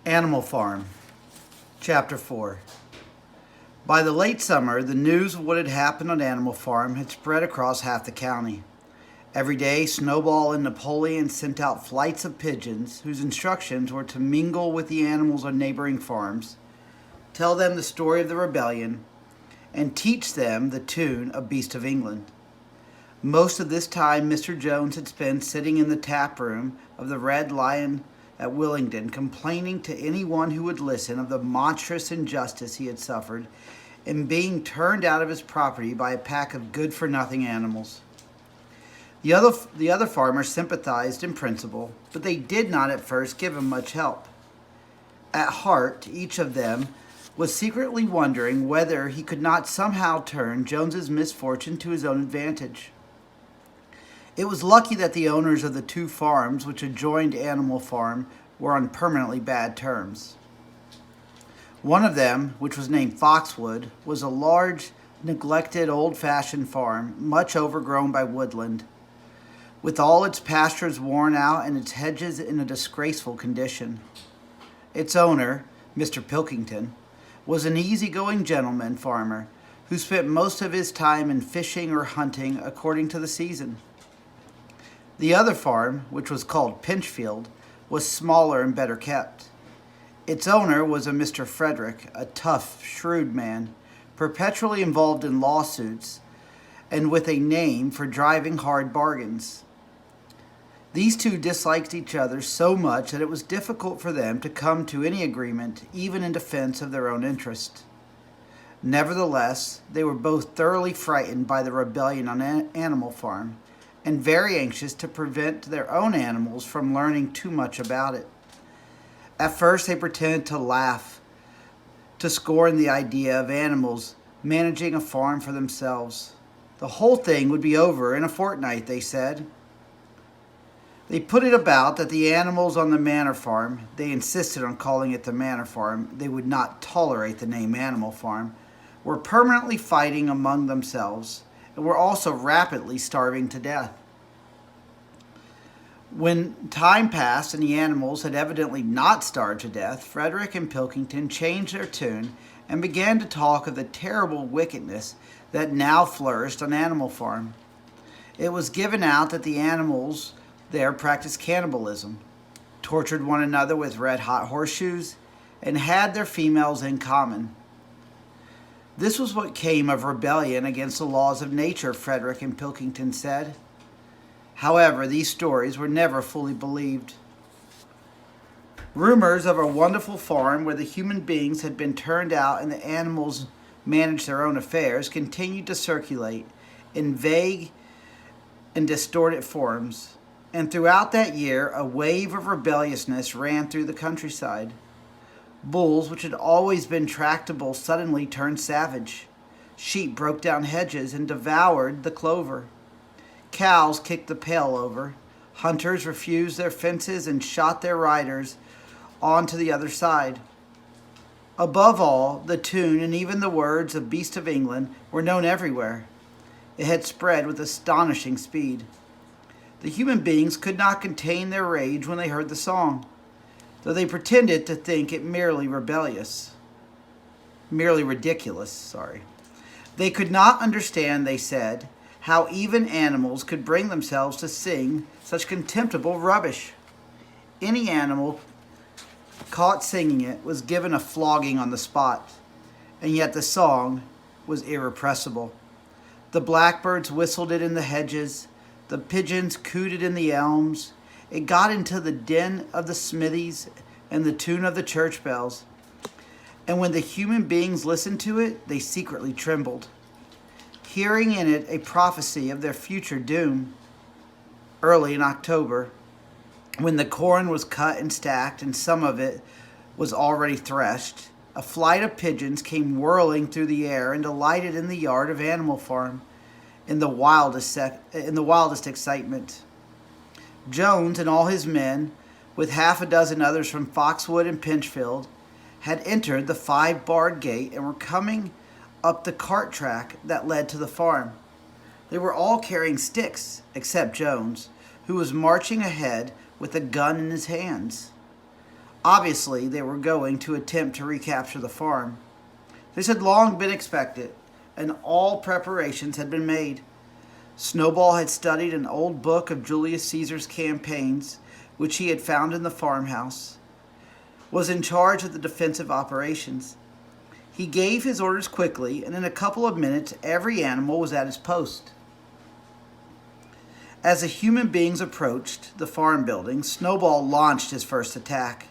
Animal Farm, Chapter 4. By the late summer, the news of what had happened on Animal Farm had spread across half the county. Every day, Snowball and Napoleon sent out flights of pigeons whose instructions were to mingle with the animals on neighboring farms, tell them the story of the rebellion, and teach them the tune of Beast of England. Most of this time Mr. Jones had spent sitting in the tap room of the Red Lion at Willingdon, complaining to anyone who would listen of the monstrous injustice he had suffered in being turned out of his property by a pack of good-for-nothing animals. The other farmers sympathized in principle, but they did not at first give him much help. At heart, each of them was secretly wondering whether he could not somehow turn Jones's misfortune to his own advantage. It was lucky that the owners of the two farms which adjoined Animal Farm were on permanently bad terms. One of them, which was named Foxwood, was a large, neglected, old-fashioned farm, much overgrown by woodland, with all its pastures worn out and its hedges in a disgraceful condition. Its owner, Mr. Pilkington, was an easy-going gentleman farmer who spent most of his time in fishing or hunting according to the season. The other farm, which was called Pinchfield, was smaller and better kept. Its owner was a Mr. Frederick, a tough, shrewd man, perpetually involved in lawsuits, and with a name for driving hard bargains. These two disliked each other so much that it was difficult for them to come to any agreement, even in defense of their own interest. Nevertheless, they were both thoroughly frightened by the rebellion on Animal Farm, and very anxious to prevent their own animals from learning too much about it. At first they pretended to laugh, to scorn the idea of animals managing a farm for themselves. The whole thing would be over in a fortnight, they said. They put it about that the animals on the Manor Farm, they insisted on calling it the Manor Farm, they would not tolerate the name Animal Farm, were permanently fighting among themselves, and were also rapidly starving to death. When time passed and the animals had evidently not starved to death, Frederick and Pilkington changed their tune and began to talk of the terrible wickedness that now flourished on Animal Farm. It was given out that the animals there practiced cannibalism, tortured one another with red-hot horseshoes, and had their females in common. This was what came of rebellion against the laws of nature, Frederick and Pilkington said. However, these stories were never fully believed. Rumors of a wonderful farm where the human beings had been turned out and the animals managed their own affairs continued to circulate in vague and distorted forms, and throughout that year a wave of rebelliousness ran through the countryside. Bulls, which had always been tractable, suddenly turned savage. Sheep broke down hedges and devoured the clover. Cows kicked the pail over. Hunters refused their fences and shot their riders on to the other side. Above all, the tune and even the words of Beast of England were known everywhere. It had spread with astonishing speed. The human beings could not contain their rage when they heard the song, though they pretended to think it merely ridiculous. They could not understand, they said, how even animals could bring themselves to sing such contemptible rubbish. Any animal caught singing it was given a flogging on the spot, and yet the song was irrepressible. The blackbirds whistled it in the hedges, the pigeons cooed it in the elms. It got into the din of the smithies and the tune of the church bells. And when the human beings listened to it, they secretly trembled, hearing in it a prophecy of their future doom. Early in October, when the corn was cut and stacked and some of it was already threshed, a flight of pigeons came whirling through the air and alighted in the yard of Animal Farm in the wildest excitement. Jones and all his men, with half a dozen others from Foxwood and Pinchfield, had entered the 5-barred gate and were coming up the cart track that led to the farm. They were all carrying sticks, except Jones, who was marching ahead with a gun in his hands. Obviously, they were going to attempt to recapture the farm. This had long been expected, and all preparations had been made. Snowball had studied an old book of Julius Caesar's campaigns, which he had found in the farmhouse, was in charge of the defensive operations. He gave his orders quickly, and in a couple of minutes, every animal was at his post. As the human beings approached the farm building, Snowball launched his first attack.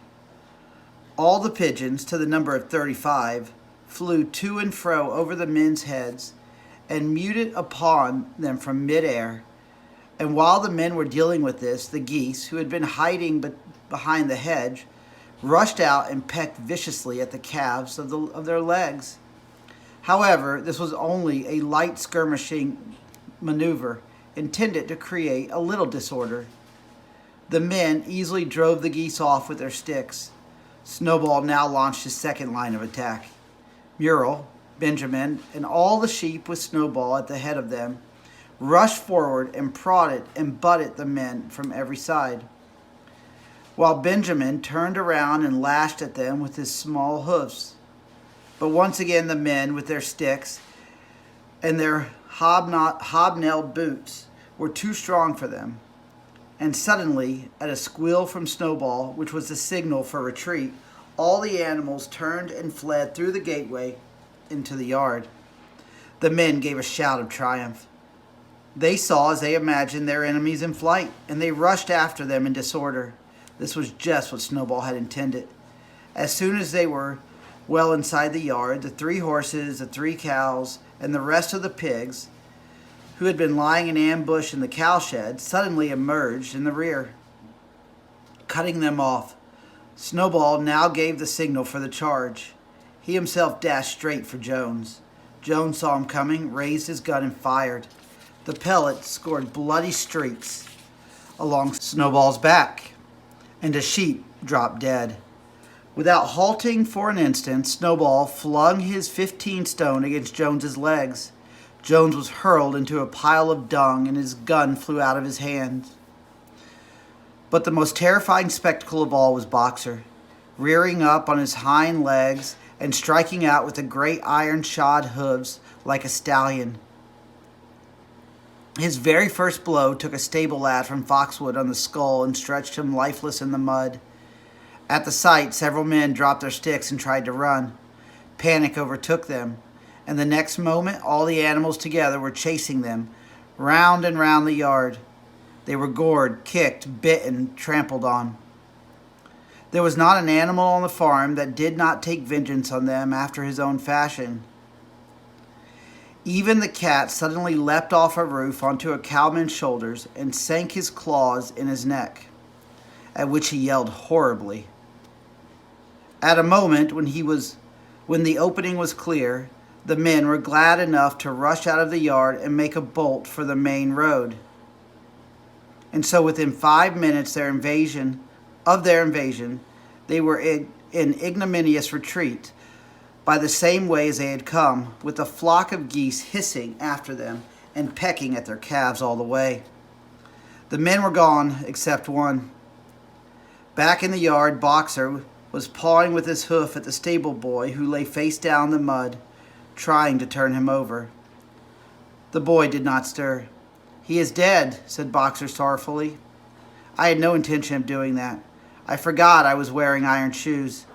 All the pigeons, to the number of 35, flew to and fro over the men's heads and muted upon them from midair. And while the men were dealing with this, the geese, who had been hiding behind the hedge, rushed out and pecked viciously at the calves of their legs. However, this was only a light skirmishing maneuver intended to create a little disorder. The men easily drove the geese off with their sticks. Snowball now launched his second line of attack. Muriel, Benjamin, and all the sheep with Snowball at the head of them rushed forward and prodded and butted the men from every side, while Benjamin turned around and lashed at them with his small hoofs. But once again the men with their sticks and their hobnailed boots were too strong for them. And suddenly, at a squeal from Snowball, which was the signal for retreat, all the animals turned and fled through the gateway into the yard. The men gave a shout of triumph. They saw, as they imagined, their enemies in flight, and they rushed after them in disorder. This was just what Snowball had intended. As soon as they were well inside the yard, the 3 horses, the 3 cows, and the rest of the pigs, who had been lying in ambush in the cowshed, suddenly emerged in the rear, cutting them off. Snowball now gave the signal for the charge. He himself dashed straight for Jones. Jones saw him coming, raised his gun, and fired. The pellets scored bloody streaks along Snowball's back, and a sheep dropped dead. Without halting for an instant, Snowball flung his 15-stone against Jones's legs. Jones was hurled into a pile of dung, and his gun flew out of his hands. But the most terrifying spectacle of all was Boxer, rearing up on his hind legs and striking out with the great iron-shod hooves like a stallion. His very first blow took a stable lad from Foxwood on the skull and stretched him lifeless in the mud. At the sight, several men dropped their sticks and tried to run. Panic overtook them, and the next moment all the animals together were chasing them, round and round the yard. They were gored, kicked, bitten, trampled on. There was not an animal on the farm that did not take vengeance on them after his own fashion. Even the cat suddenly leapt off a roof onto a cowman's shoulders and sank his claws in his neck, at which he yelled horribly. At a moment when the opening was clear, the men were glad enough to rush out of the yard and make a bolt for the main road. And so within 5 minutes of their invasion, they were in ignominious retreat by the same way as they had come, with a flock of geese hissing after them and pecking at their calves all the way. The men were gone, except one. Back in the yard, Boxer was pawing with his hoof at the stable boy, who lay face down in the mud, trying to turn him over. The boy did not stir. "He is dead," said Boxer sorrowfully. "I had no intention of doing that. I forgot I was wearing iron shoes.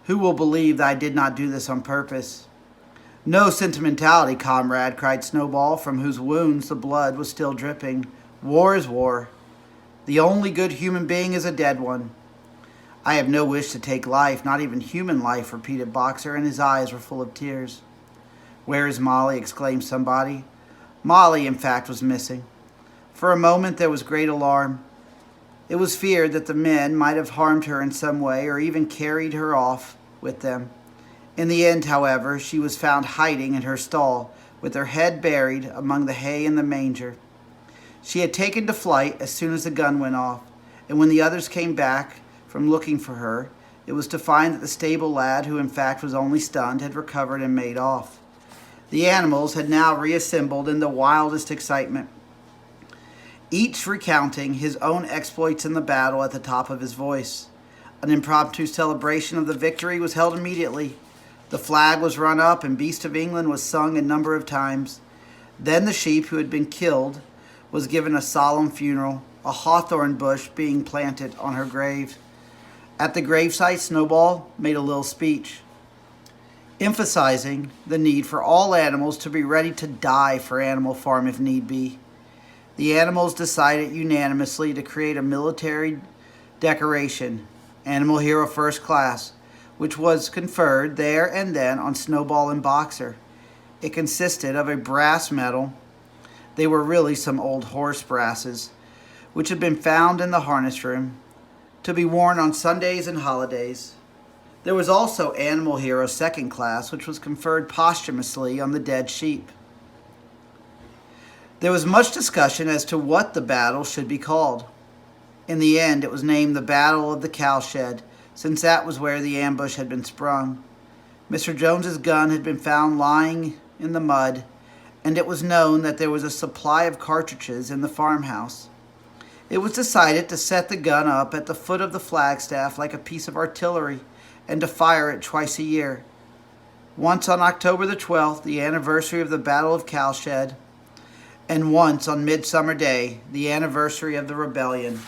Who will believe that I did not do this on purpose?" "No sentimentality, comrade," cried Snowball, from whose wounds the blood was still dripping. "War is war. The only good human being is a dead one." "I have no wish to take life, not even human life," repeated Boxer, and his eyes were full of tears. "Where is Molly?" exclaimed somebody. Molly, in fact, was missing. For a moment there was great alarm. It was feared that the men might have harmed her in some way or even carried her off with them. In the end, however, she was found hiding in her stall, with her head buried among the hay in the manger. She had taken to flight as soon as the gun went off, and when the others came back from looking for her, it was to find that the stable lad, who in fact was only stunned, had recovered and made off. The animals had now reassembled in the wildest excitement, each recounting his own exploits in the battle at the top of his voice. An impromptu celebration of the victory was held immediately. The flag was run up and Beast of England was sung a number of times. Then the sheep who had been killed was given a solemn funeral, a hawthorn bush being planted on her grave. At the gravesite, Snowball made a little speech, emphasizing the need for all animals to be ready to die for Animal Farm if need be. The animals decided unanimously to create a military decoration, Animal Hero First Class, which was conferred there and then on Snowball and Boxer. It consisted of a brass medal. They were really some old horse brasses, which had been found in the harness room, to be worn on Sundays and holidays. There was also Animal Hero Second Class, which was conferred posthumously on the dead sheep. There was much discussion as to what the battle should be called. In the end, it was named the Battle of the Cowshed, since that was where the ambush had been sprung. Mr. Jones's gun had been found lying in the mud, and it was known that there was a supply of cartridges in the farmhouse. It was decided to set the gun up at the foot of the flagstaff like a piece of artillery and to fire it twice a year. Once on October the 12th, the anniversary of the Battle of Cowshed, and once on Midsummer Day, the anniversary of the rebellion.